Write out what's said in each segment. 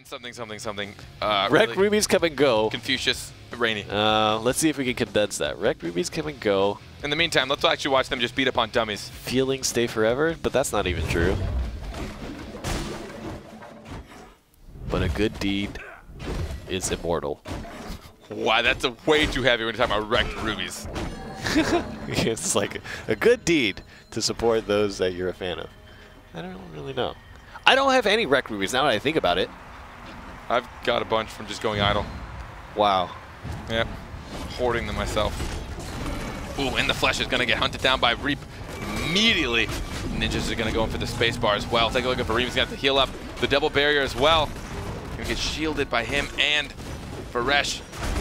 And something. Rekt Really Ruby's come and go. Confucius, Rainy. Let's see if we can condense that. Rekt Ruby's come and go. In the meantime, let's actually watch them just beat up on dummies. Feelings stay forever, but that's not even true. But a good deed is immortal. Wow, that's way too heavy when you're talking about Rekt Rubies. It's like a good deed to support those that you're a fan of. I don't really know. I don't have any Rekt Rubies now that I think about it. I've got a bunch from just going idle. Wow. Yep. Hoarding them myself. Ooh, and the Flesh is going to get hunted down by Reap immediately. Ninjas are going to go in for the space bar as well. Take a look at Reap. He's got to heal up the double barrier as well. Going to get shielded by him and Faresh.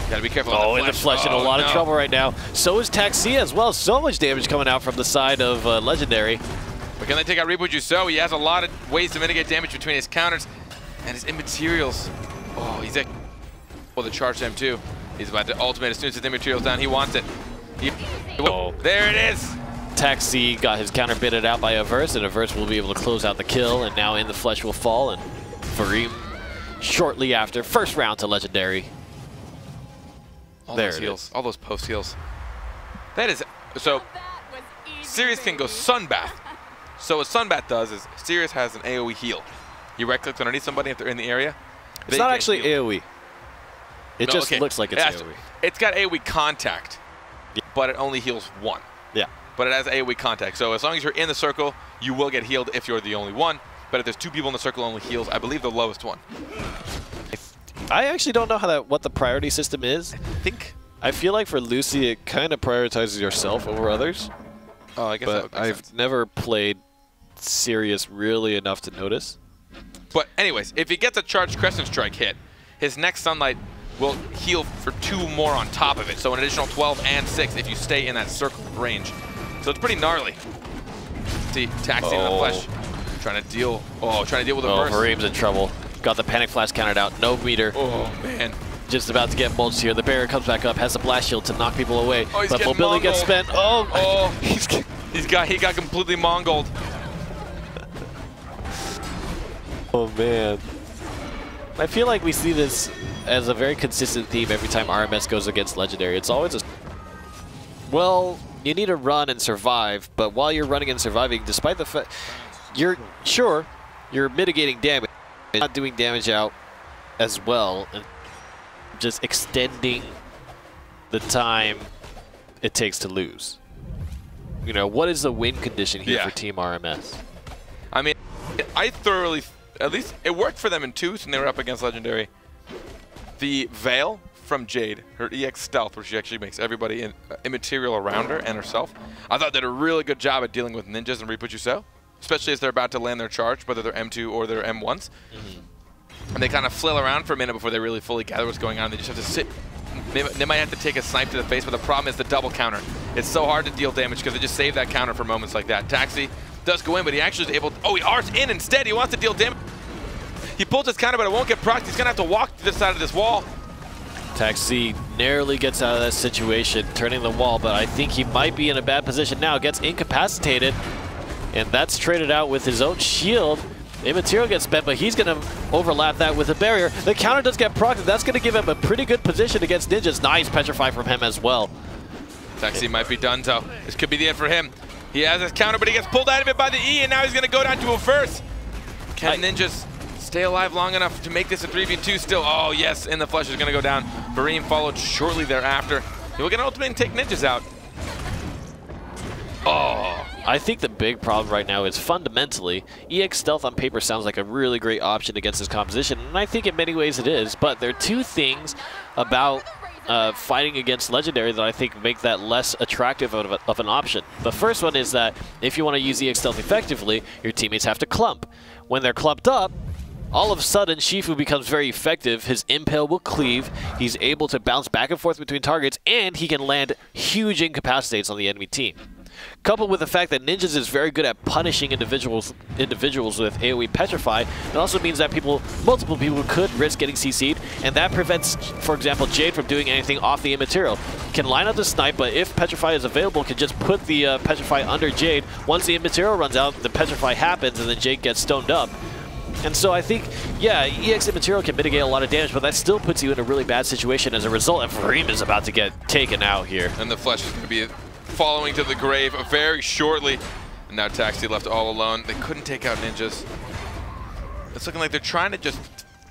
Got to be careful. Oh, and the Flesh in a lot of trouble right now. So is Taxi as well. So much damage coming out from the side of Legendary. But can they take out Reap with Juso? He has a lot of ways to mitigate damage between his counters and his immaterials. Oh, he's at... Well, the charge him too. He's about to ultimate as soon as his immaterials down. He wants it. Oh, there it is. Taxi got his counter bitted out by Averse, and Averse will be able to close out the kill, and now In the Flesh will fall, and Fareem shortly after. First round to Legendary. All those heals. All those post heals. That is... So, Sirius can go Sunbath. So what Sunbath does is Sirius has an AoE heal. He right-clicks underneath somebody if they're in the area. It's not actually AoE. It just looks like it's AoE. It's got AoE contact, but it only heals one. Yeah. But it has AoE contact. So as long as you're in the circle, you will get healed if you're the only one. But if there's two people in the circle, only heals, I believe, the lowest one. I actually don't know what the priority system is. I feel like for Lucy, it kind of prioritizes yourself over others. Oh, I guess but that would make sense. I've never played Sirius really enough to notice. But anyways, if he gets a charged Crescent Strike hit, his next Sunlight will heal for 2 more on top of it. So an additional 12 and 6 if you stay in that circle of range. So it's pretty gnarly. See, Taxi in the Flesh. Trying to deal with the burst. Fareem's in trouble. Got the Panic Flash counted out. No meter. Oh, man. Just about to get mulched here. The barrier comes back up, has a blast shield to knock people away. Oh, but mobility gets spent. Oh, he got completely Mongoled. Oh man. I feel like we see this as a very consistent theme every time RMS goes against Legendary. It's always a... Well, you need to run and survive, but while you're running and surviving, despite the fact... You're mitigating damage, not doing damage out as well, and just extending the time it takes to lose. You know, what is the win condition here for Team RMS? I mean, I thoroughly... At least it worked for them in 2s when they were up against Legendary. The Veil from Jade, her EX Stealth, where she actually makes everybody immaterial around her and herself, I thought did a really good job at dealing with ninjas and Reap Juso, especially as they're about to land their charge, whether they're M2 or they're M1s. And they kind of flail around for a minute before they really fully gather what's going on. They just have to sit. They might have to take a snipe to the face, but the problem is the double counter. It's so hard to deal damage because they just save that counter for moments like that. Taxi does go in, but he actually is able to... Oh, he R's in instead. He wants to deal damage. He pulls his counter, but it won't get procced. He's going to have to walk to this side of this wall. Taxi narrowly gets out of that situation, turning the wall, but I think he might be in a bad position now. Gets incapacitated, and that's traded out with his own shield. Immaterial gets spent, but he's going to overlap that with a barrier. The counter does get procced. That's going to give him a pretty good position against ninjas. Nice Petrify from him as well. Taxi might be done, so this could be the end for him. He has his counter, but he gets pulled out of it by the E, and now he's going to go down to a first. Can ninjas stay alive long enough to make this a 3v2 still? Oh, yes, In the Flesh is going to go down. Fareem followed shortly thereafter. He will get an ultimate and take ninjas out. Oh. I think the big problem right now is fundamentally, EX Stealth on paper sounds like a really great option against this composition, and I think in many ways it is, but there are 2 things about fighting against Legendary that I think make that less attractive of an option. The first one is that if you want to use EX Stealth effectively, your teammates have to clump. When they're clumped up, all of a sudden, Shifu becomes very effective. His Impale will cleave. He's able to bounce back and forth between targets, and he can land huge incapacitates on the enemy team. Coupled with the fact that Ninjas is very good at punishing individuals with AoE Petrify, it also means that multiple people could risk getting CC'd, and that prevents, for example, Jade from doing anything off the immaterial. Can line up the snipe, but if Petrify is available, can just put the Petrify under Jade. Once the immaterial runs out, the Petrify happens, and then Jade gets stoned up. And so I think, yeah, EX Immaterial can mitigate a lot of damage, but that still puts you in a really bad situation as a result, and Fareem is about to get taken out here. And the Flesh is going to be following to the grave very shortly. And now Taxi left all alone. They couldn't take out Ninjas. It's looking like they're trying to just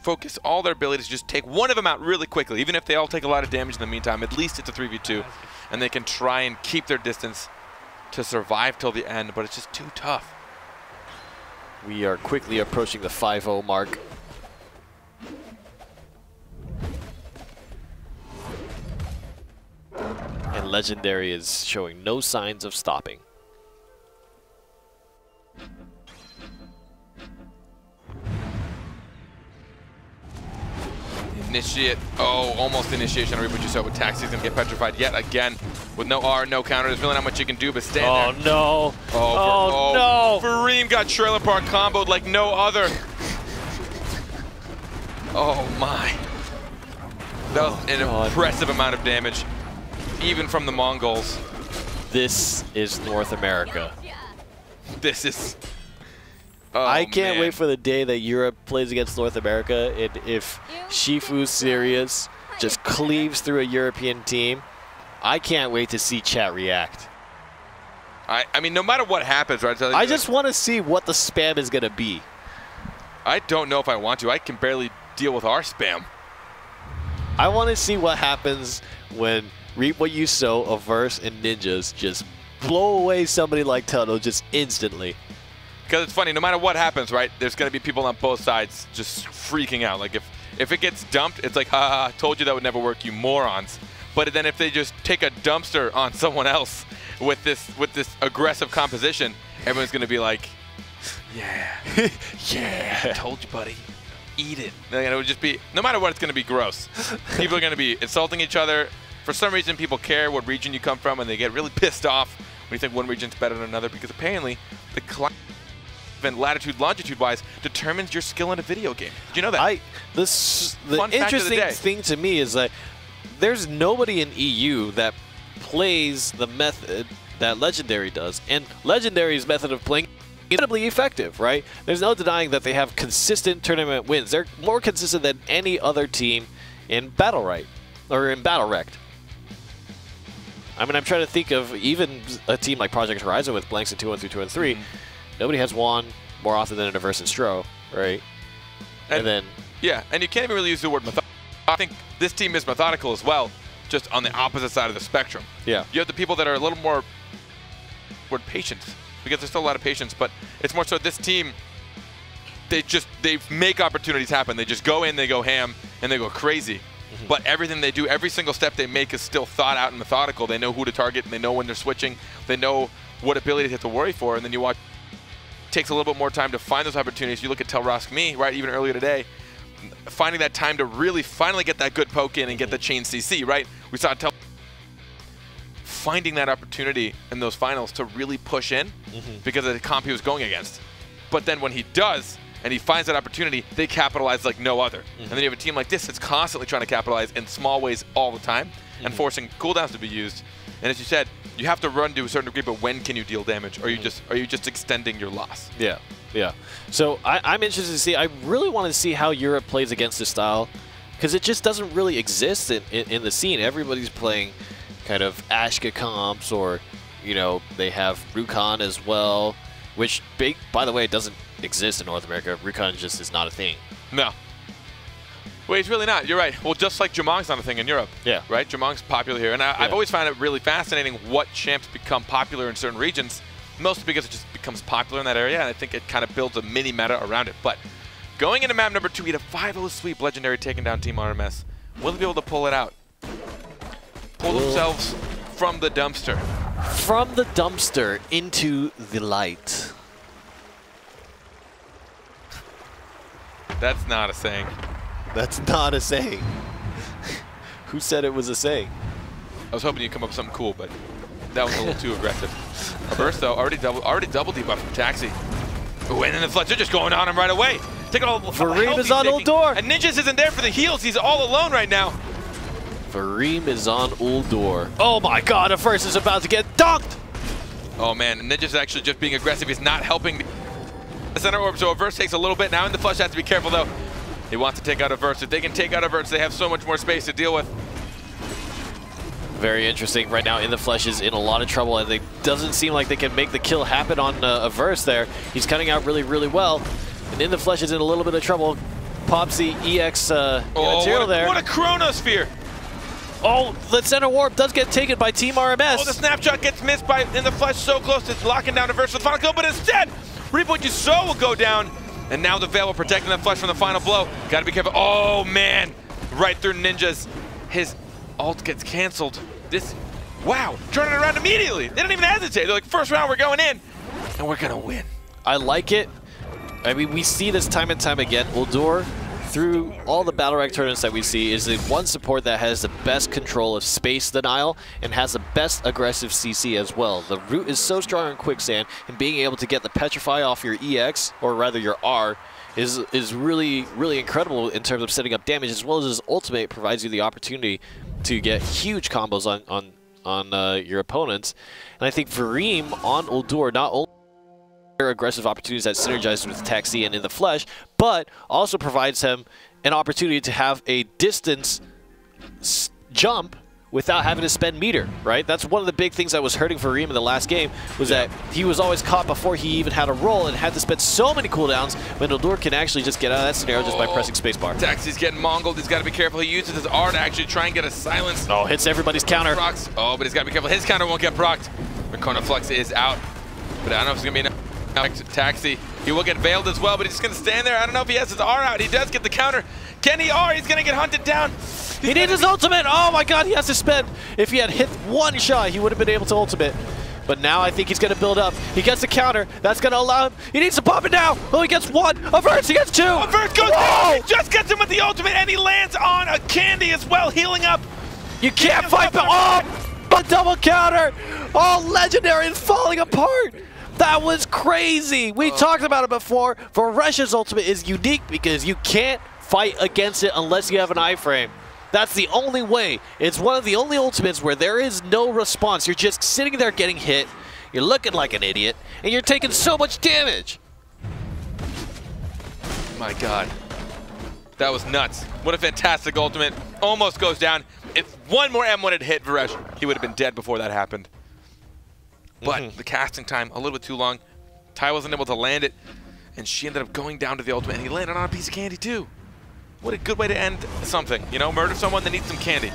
focus all their abilities, just take one of them out really quickly. Even if they all take a lot of damage in the meantime, at least it's a 3v2. And they can try and keep their distance to survive till the end, but it's just too tough. We are quickly approaching the 5-0 mark. And Legendary is showing no signs of stopping. Initiate. Oh, almost initiation on Reboot. You saw with Taxi's going to get petrified yet again. With no R, no counter, there's really not much you can do but stand there. No. Oh, no. Fareem got Trailer Park comboed like no other. Oh, my. That was an impressive amount of damage, even from the Mongols. This is North America. This is... Oh, I can't wait for the day that Europe plays against North America, and if Shifu Sirius just cleaves through a European team, I can't wait to see chat react. I mean, no matter what happens, right? I just want to see what the spam is going to be. I don't know if I want to. I can barely deal with our spam. I want to see what happens when Reap What You Sow, Averse, and Ninjas just blow away somebody like Tunnel just instantly. Because it's funny, no matter what happens, right, there's going to be people on both sides just freaking out. Like, if it gets dumped, it's like, ha, told you that would never work, you morons. But then if they just take a dumpster on someone else with this aggressive composition, everyone's going to be like, yeah, yeah, I told you, buddy, eat it. And it would just be, no matter what, it's going to be gross. People are going to be insulting each other. For some reason, people care what region you come from, and they get really pissed off when you think one region's better than another, because apparently the climate and latitude, longitude-wise, determines your skill in a video game. Did you know that? The interesting thing to me is that there's nobody in EU that plays the method that Legendary does, and Legendary's method of playing is incredibly effective, right? There's no denying that they have consistent tournament wins. They're more consistent than any other team in BattleRekt, or in BattleRekt. I mean, I'm trying to think of even a team like Project Horizon with blanks in 2-1 through 2-3. Nobody has won more often than an Averse and Stro, right? And then... Yeah, and you can't even really use the word methodical. I think this team is methodical as well, just on the opposite side of the spectrum. Yeah. You have the people that are a little more patient, because there's still a lot of patience, but it's more so this team, they make opportunities happen. They just go in, they go ham, and they go crazy. But everything they do, every single step they make is still thought out and methodical. They know who to target, and they know when they're switching. They know what ability they have to worry for, and then you watch. Takes a little bit more time to find those opportunities. You look at Telrosk Me, right, even earlier today, finding that time to really finally get that good poke in and get the chain CC, right? We saw Tel finding that opportunity in those finals to really push in because of the comp he was going against. But then when he does, and he finds that opportunity, they capitalize like no other. And then you have a team like this that's constantly trying to capitalize in small ways all the time and forcing cooldowns to be used. And as you said, you have to run to a certain degree, but when can you deal damage? Or are you just extending your loss? Yeah, yeah. So I'm interested to see. I really want to see how Europe plays against this style, because it just doesn't really exist in the scene. Everybody's playing kind of Ashka comps, or they have Rukon as well, which by the way doesn't exist in North America. Rukon just is not a thing. No. Wait, it's really not. You're right. Well, just like Jamong's not a thing in Europe. Yeah. Right? Jamong's popular here. And I've always found it really fascinating what champs become popular in certain regions, mostly because it just becomes popular in that area, and I think it kind of builds a mini meta around it. But going into map number 2, we had a 5-0 sweep, Legendary taking down Team RMS. Will they be able to pull it out? Pull themselves from the dumpster. From the dumpster into the light. That's not a saying. That's not a saying. Who said it was a saying? I was hoping you'd come up with something cool, but that was a little too aggressive. Averse, though, already double debuff from Taxi. Ooh, and then the Fletcher just going on him right away. Take all Fareem is on ult door. And Ninjas isn't there for the heals. He's all alone right now. Fareem is on ult door. Oh my god, Averse is about to get dunked. Oh man, Ninjas is actually just being aggressive. He's not helping. the center orb, so Averse takes a little bit. Now in the flush has to be careful though. He wants to take out Averse. If they can take out Averse, they have so much more space to deal with. Very interesting. Right now, In the Flesh is in a lot of trouble, and it doesn't seem like they can make the kill happen on Averse there. He's cutting out really, really well. And In the Flesh is in a little bit of trouble. Popsy EX material there. What a chronosphere! Oh, the center warp does get taken by Team RMS. Oh, the snapshot gets missed by In the Flesh, so close to locking down Averse with the final kill, but instead, Reap What You Sow will go down. And now the Veil will protect In the Flesh from the final blow. Gotta be careful. Oh, man. Right through Ninjas. His ult gets canceled. Wow, turning it around immediately. They didn't even hesitate. They're like, first round, we're going in, and we're gonna win. I like it. I mean, we see this time and time again. Uldur, through all the BattleRekt tournaments that we see, is the one support that has the best control of space denial and has the best aggressive CC as well. The root is so strong on Quicksand, and being able to get the Petrify off your EX, or rather your R, is really, really incredible in terms of setting up damage, as well as his ultimate provides you the opportunity to get huge combos on your opponents. And I think Vareem on Uldur not only aggressive opportunities that synergize with Taxi and In the Flesh, but also provides him an opportunity to have a distance jump without having to spend meter, right? That's one of the big things that was hurting Vareem in the last game, was that he was always caught before he even had a roll and had to spend so many cooldowns when Uldur can actually just get out of that scenario just by pressing spacebar. Taxi's getting mongled. He's got to be careful. He uses his R to actually try and get a silence. Oh, hits everybody's counter. Procs. Oh, but he's got to be careful. His counter won't get procced. Recona Flux is out. But I don't know if it's going to be enough. Taxi. He will get veiled as well, but he's just going to stand there. I don't know if he has his R out. He does get the counter. Can he R? He's going to get hunted down. He needs his ultimate. Oh my god, he has to spend. If he had hit one shot, he would have been able to ultimate. But now I think he's going to build up. He gets the counter. That's going to allow him. He needs to pop it now. Oh, he gets one. Averse, he gets two. Averse goes down. He just gets him with the ultimate, and he lands on a candy as well, healing up. You can't fight back. Oh, a double counter. Oh, Legendary is falling apart. That was crazy. We talked about it before. Varesh's ultimate is unique because you can't fight against it unless you have an iframe. That's the only way. It's one of the only ultimates where there is no response. You're just sitting there getting hit. You're looking like an idiot, and you're taking so much damage. My god. That was nuts. What a fantastic ultimate. Almost goes down. If one more M1 had hit Varesh, he would have been dead before that happened. But the casting time, a little bit too long. Ty wasn't able to land it, and she ended up going down to the ultimate, and he landed on a piece of candy too. What a good way to end something, you know? Murder someone that needs some candy.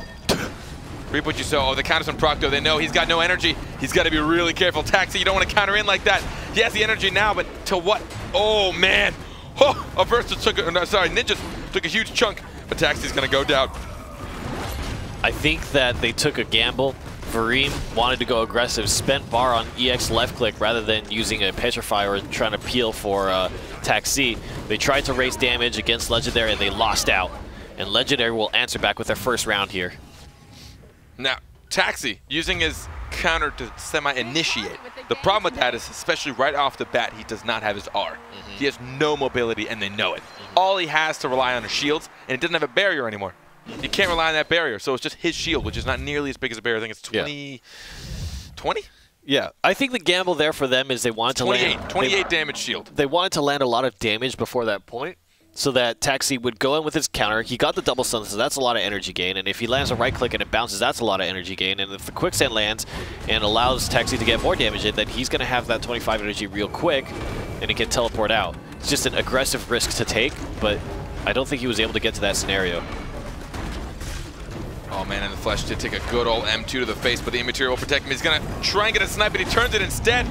Reap What You Sow. Oh, the counter's on Procto. They know he's got no energy. He's got to be really careful. Taxi, you don't want to counter in like that. He has the energy now, but to what? Oh, man. Oh, Averse took Ninjas took a huge chunk, but Taxi's going to go down. I think that they took a gamble. Vareem wanted to go aggressive, spent bar on EX left click rather than using a Petrify or trying to peel for Taxi. They tried to raise damage against Legendary and they lost out. And Legendary will answer back with their first round here. Now, Taxi using his counter to semi-initiate. The problem with that is, especially right off the bat, he does not have his R. He has no mobility and they know it. All he has to rely on is shields, and he doesn't have a barrier anymore. You can't rely on that barrier, so it's just his shield, which is not nearly as big as a barrier. I think it's 20? 20? Yeah, I think the gamble there for them is they wanted to land 28 damage shield. They wanted to land a lot of damage before that point, so that Taxi would go in with his counter. He got the double stun, so that's a lot of energy gain. And if he lands a right click and it bounces, that's a lot of energy gain. And if the quicksand lands and allows Taxi to get more damage in, then he's going to have that 25 energy real quick, and he can teleport out. It's just an aggressive risk to take, but I don't think he was able to get to that scenario. Oh man, In the Flesh did take a good old M2 to the face, but the Immaterial will protect him. He's gonna try and get a snipe, but he turns it instead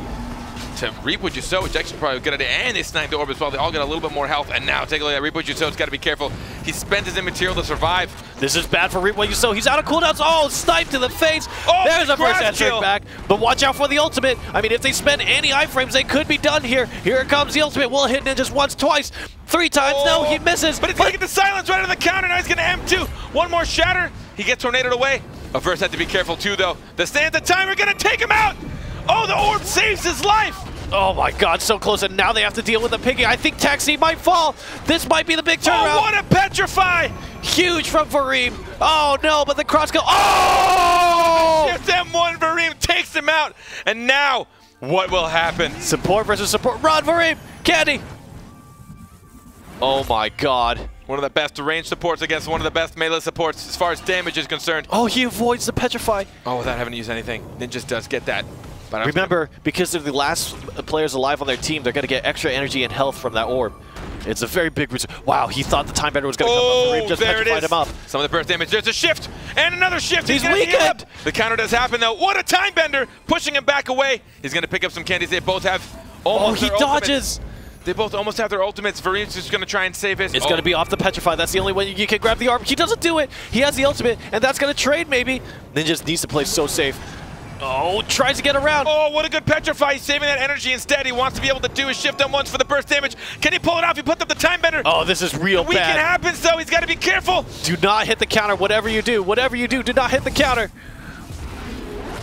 to Reap What You Sow, which actually probably a good idea. And they sniped the orb as well. They all get a little bit more health. And now take a look at Reap What You Sow. He's got to be careful. He spends his Immaterial to survive. This is bad for Reap What You Sow. He's out of cooldowns. Oh, sniped to the face. Oh, there's a first answering back. But watch out for the ultimate. I mean, if they spend any iframes, they could be done here. Here it comes. The ultimate will hit Ninjas once, twice, 3 times. Oh, no, he misses. But he's going to get the silence right on the counter. Now he's going to M2. One more shatter. He gets tornadoed away. Averse had to be careful too, though. The Stanza time are going to take him out. Oh, the orb saves his life. Oh my god, so close, and now they have to deal with the piggy. I think Taxi might fall. This might be the big turnaround. Oh, what a Petrify! Huge from Vareem. Oh no, but the cross go. Oh! Just M1, Vareem takes him out. And now, what will happen? Support versus support. Run, Vareem! Candy! Oh my god. One of the best range supports against one of the best melee supports as far as damage is concerned. Oh, he avoids the Petrify. Oh, without having to use anything. Ninjas does get that. But remember, because they're the last players alive on their team, they're going to get extra energy and health from that orb. It's a very big reason. Wow, he thought the Time Bender was going to come up. He just petrified him up. Some of the burst damage. There's a shift and another shift. He's weakened. The counter does happen though. What a Time Bender, pushing him back away. He's going to pick up some candies. They both have almost he dodges. They both almost have their ultimates. Vareem's just going to try and save his. It's going to be off the Petrify. That's the only way you can grab the orb. He doesn't do it. He has the ultimate, and that's going to trade maybe. Ninjas needs to play so safe. Oh, tries to get around. Oh, what a good Petrify. He's saving that energy instead. He wants to be able to do his shift on once for the burst damage. Can he pull it off? He put up the Time Bender. Oh, this is real bad. The weaken happens, though. He's got to be careful. Do not hit the counter. Whatever you do, do not hit the counter.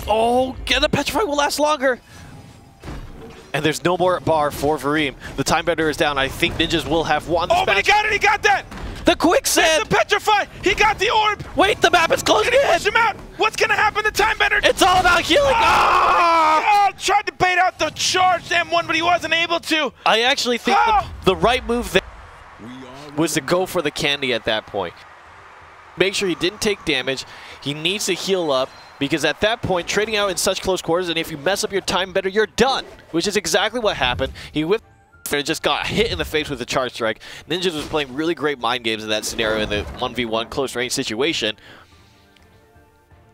Oh, the Petrify will last longer. And there's no more bar for Vareem. The Time Bender is down. I think Ninjas will have won this match. But he got it. He got that. The quicksand! The Petrify! He got the orb! Wait, the map is closing in! Push him out! What's gonna happen to Time Bender? It's all about healing! Oh, tried to bait out the charged M1, but he wasn't able to. I actually think the right move there was to go for the candy at that point. Make sure he didn't take damage. He needs to heal up, because at that point, trading out in such close quarters, and if you mess up your Time Bender, you're done. Which is exactly what happened. He whipped and just got hit in the face with a charge strike. Ninjas was playing really great mind games in that scenario in the 1v1 close range situation.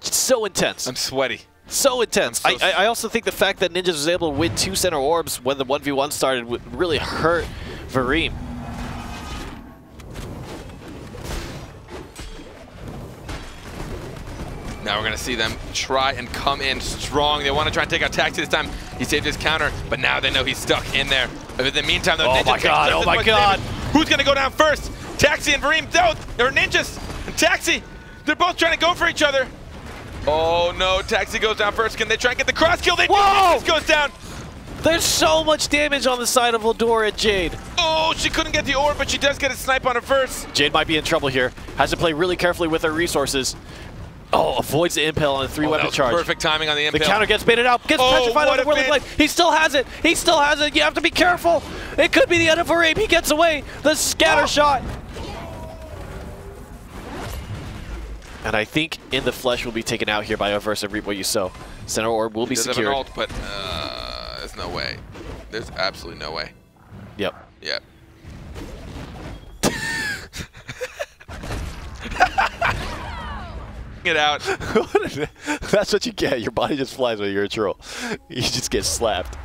It's so intense. I'm sweaty. So intense. I also think the fact that Ninjas was able to win 2 center orbs when the 1v1 started would really hurt Vareem. Now we're going to see them try and come in strong. They want to try and take out Taxi this time. He saved his counter, but now they know he's stuck in there. But in the meantime, though, oh my god, oh my god. Who's going to go down first? Taxi and Vareem, or Ninjas and Taxi. They're both trying to go for each other. Oh no, Taxi goes down first. Can they try and get the cross kill? They do. Ninjas goes down. There's so much damage on the side of Lador and Jade. Oh, she couldn't get the orb, but she does get a snipe on her first. Jade might be in trouble here. Has to play really carefully with her resources. Oh, avoids the impale on a 3-weapon charge. Perfect timing on the impale. The counter gets baited out. Gets petrified on the Whirling Blade. He still has it. He still has it. You have to be careful. It could be the end of Vareem. He gets away. The scatter shot. And I think In the Flesh will be taken out here by Averse and Reap What You Sow. Center orb will be secured. Have an ult, but there's no way. There's absolutely no way. Yep. Yep. It out. That's what you get. Your body just flies when you're a troll. You just get slapped.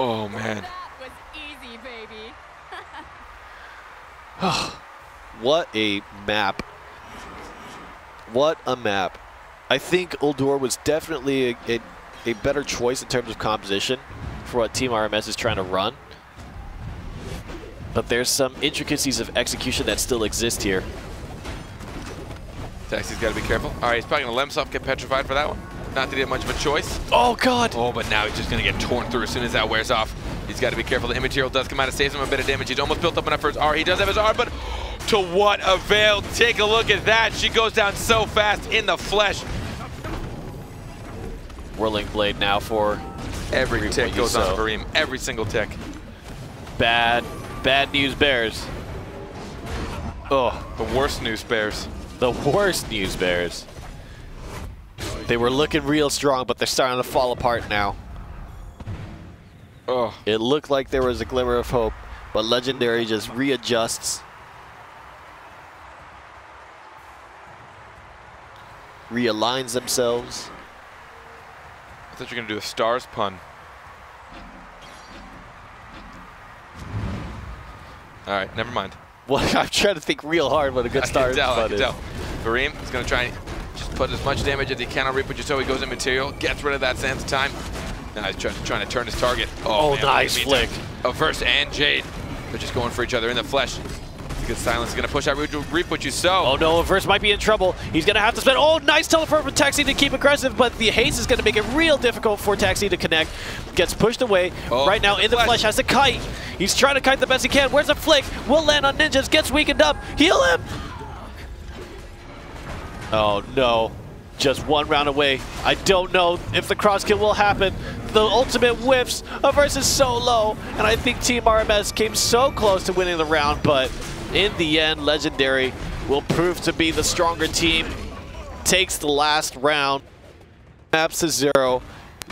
Oh man. That was easy, baby. What a map. What a map. I think Uldor was definitely a better choice in terms of composition for what Team RMS is trying to run. But there's some intricacies of execution that still exist here. Taxi's got to be careful. All right, he's probably going to let himself get petrified for that one. Not that he had much of a choice. Oh, God. Oh, but now he's just going to get torn through as soon as that wears off. He's got to be careful. The immaterial does come out. It saves him a bit of damage. He's almost built up enough for his R. He does have his R, but to what avail? Take a look at that. She goes down so fast in the flesh. Whirling Blade now for every tick goes on Vareem. Every single tick. Bad news bears. Oh, the worst news bears. The worst news bears. They were looking real strong, but they're starting to fall apart now. Oh. It looked like there was a glimmer of hope, but Legendary just readjusts. Realigns themselves. I thought you were going to do a stars pun. All right, never mind. Well, I'm trying to think real hard what a good stars pun is. Vareem is going to try and just put as much damage as he can on Reap What You Sow. He goes in material, gets rid of that Sands of Time. Now he's trying to turn his target. Oh, man, nice flick. Averse and Jade. They're just going for each other in the flesh. Good silence. He's going to push out Reap What You Sow. Oh no, Averse might be in trouble. He's going to have to spend. Oh, nice teleport from Taxi to keep aggressive, but the haste is going to make it real difficult for Taxi to connect. Gets pushed away. Oh, right now, In the Flesh has to kite. He's trying to kite the best he can. Where's the flick? Will land on Ninjas. Gets weakened up. Heal him. Oh no. Just one round away. I don't know if the cross kill will happen. the ultimate whiffs versus Solo, and I think Team RMS came so close to winning the round, but in the end, Legendary will prove to be the stronger team. Takes the last round, maps to 0.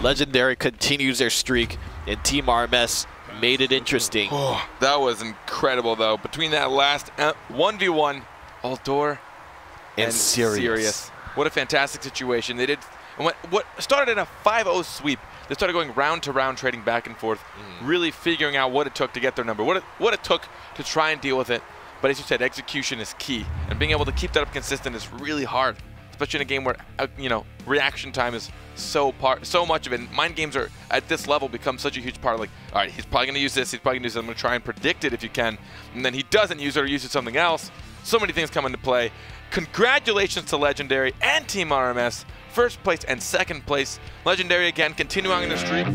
Legendary continues their streak, and Team RMS made it interesting. Oh, that was incredible, though. Between that last 1v1, Aldor and Sirius. What a fantastic situation. They did what started in a 5-0 sweep. They started going round to round, trading back and forth, really figuring out what it took to get their number, what it took to try and deal with it. But as you said, execution is key, and being able to keep that up consistent is really hard, especially in a game where reaction time is so much of it. Mind games are at this level become such a huge part of, like, all right, he's probably going to use this, he's probably going to use it, I'm going to try and predict it if you can, and then he doesn't use it or uses something else. So many things come into play. Congratulations to Legendary and Team RMS, first place and second place. Legendary again continuing on their streak.